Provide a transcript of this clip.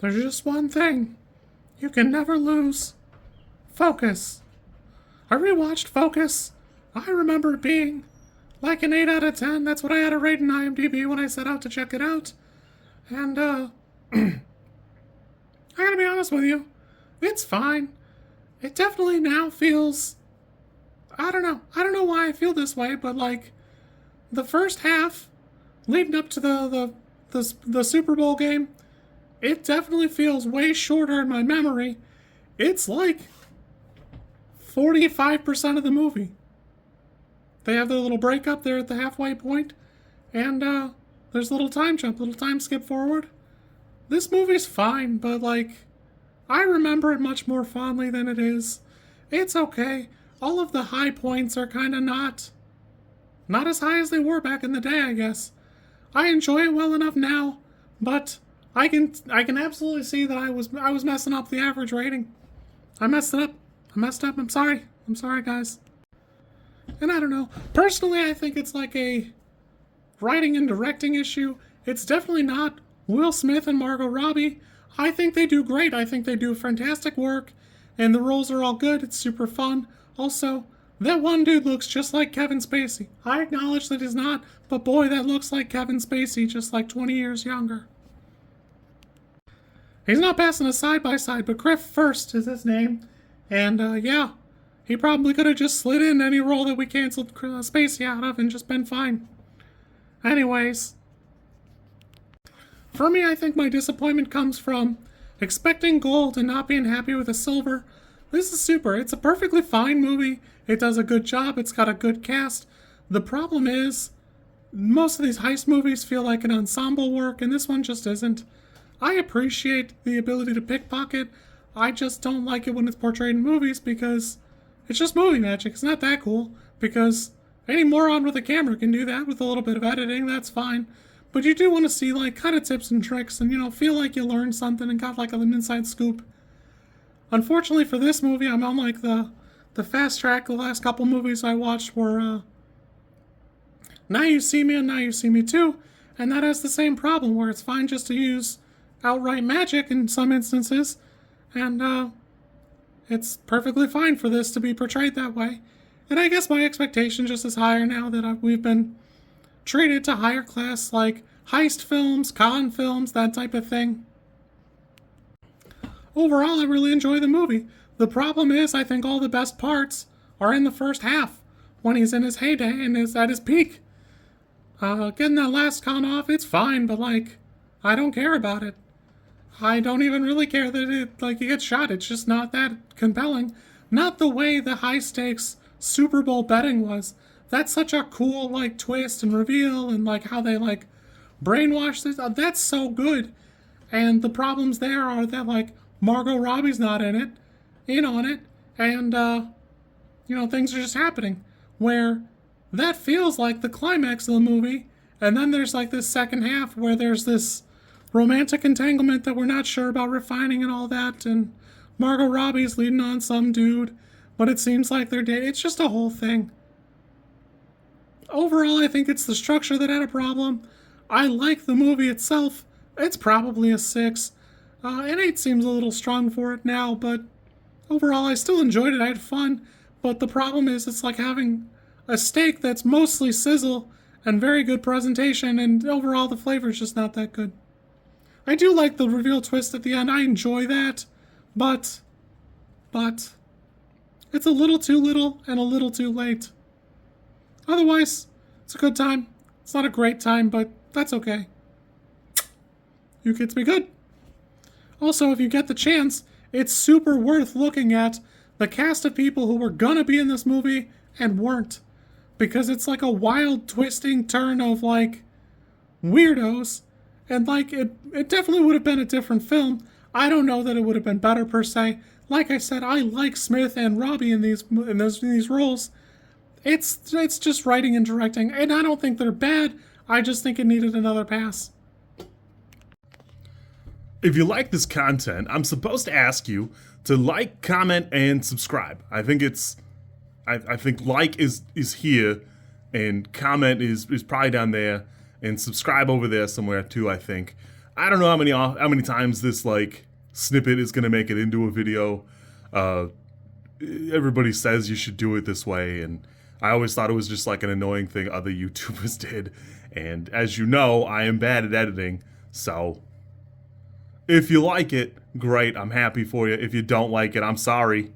There's just one thing. You can never lose. Focus. I rewatched Focus. I remember it being like an 8 out of 10. That's what I had it rated in IMDb when I set out to check it out. And, I gotta be honest with you. It's fine. It definitely now feels... I don't know. I don't know why I feel this way, but, like, the first half, leading up to the Super Bowl game, it definitely feels way shorter in my memory. It's like 45% of the movie. They have their little break up there at the halfway point, and there's a little time jump, little time skip forward. This movie's fine, but like, I remember it much more fondly than it is. It's okay. All of the high points are kind of not as high as they were back in the day, I guess. I enjoy it well enough now, but I can absolutely see that I was messing up the average rating. I messed it up. I'm sorry. I'm sorry, guys. And I don't know. Personally, I think it's like a writing and directing issue. It's definitely not Will Smith and Margot Robbie. I think they do great. I think they do fantastic work, and the roles are all good. It's super fun. Also, that one dude looks just like Kevin Spacey. I acknowledge that he's not, but boy, that looks like Kevin Spacey, just like 20 years younger. He's not passing a side-by-side, but Griff First is his name. And, yeah, he probably could have just slid in any role that we canceled Spacey out of and just been fine. Anyways, for me, I think my disappointment comes from expecting gold and not being happy with a silver. This is super. It's a perfectly fine movie. It does a good job. It's got a good cast. The problem is, most of these heist movies feel like an ensemble work, and this one just isn't. I appreciate the ability to pickpocket. I just don't like it when it's portrayed in movies because it's just movie magic. It's not that cool because any moron with a camera can do that with a little bit of editing. That's fine. But you do want to see like kind of tips and tricks and, you know, feel like you learned something and got like an inside scoop. Unfortunately for this movie, I'm on like the fast track. The last couple movies I watched were Now You See Me and Now You See Me Too. And that has the same problem where it's fine just to use outright magic in some instances. And it's perfectly fine for this to be portrayed that way. And I guess my expectation just is higher now that we've been treated to higher class, like heist films, con films, that type of thing. Overall, I really enjoy the movie. The problem is, I think all the best parts are in the first half, when he's in his heyday and is at his peak. Getting that last con off, it's fine, but like, I don't care about it. I don't even really care that he gets shot. It's just not that compelling. Not the way the high stakes Super Bowl betting was. That's such a cool, like, twist and reveal and, like, how they, like, brainwash this. That's so good. And the problems there are that, like, Margot Robbie's not in it, on it, and, things are just happening. Where that feels like the climax of the movie, and then there's, like, this second half where there's this romantic entanglement that we're not sure about refining and all that, and Margot Robbie's leading on some dude, but it seems like they're dating. It's just a whole thing. Overall, I think it's the structure that had a problem. I like the movie itself. It's probably a 6. An 8 seems a little strong for it now, but overall, I still enjoyed it. I had fun, but the problem is it's like having a steak that's mostly sizzle and very good presentation, and overall, the flavor's just not that good. I do like the reveal twist at the end. I enjoy that, but it's a little too little and a little too late. Otherwise, it's a good time. It's not a great time, but that's okay. You kids be good. Also, if you get the chance, it's super worth looking at the cast of people who were gonna be in this movie and weren't. Because it's like a wild twisting turn of like weirdos. And like it definitely would have been a different film. I don't know that it would have been better per se. Like I said, I like Smith and Robbie in these roles. It's just writing and directing, and I don't think they're bad. I just think it needed another pass. If you like this content, I'm supposed to ask you to like, comment, and subscribe. I think like is here, and comment is probably down there, and subscribe over there somewhere too, I think. I don't know how many times this like snippet is gonna make it into a video. Everybody says you should do it this way, and I always thought it was just like an annoying thing other YouTubers did. And as you know, I am bad at editing, so if you like it, great, I'm happy for you. If you don't like it, I'm sorry.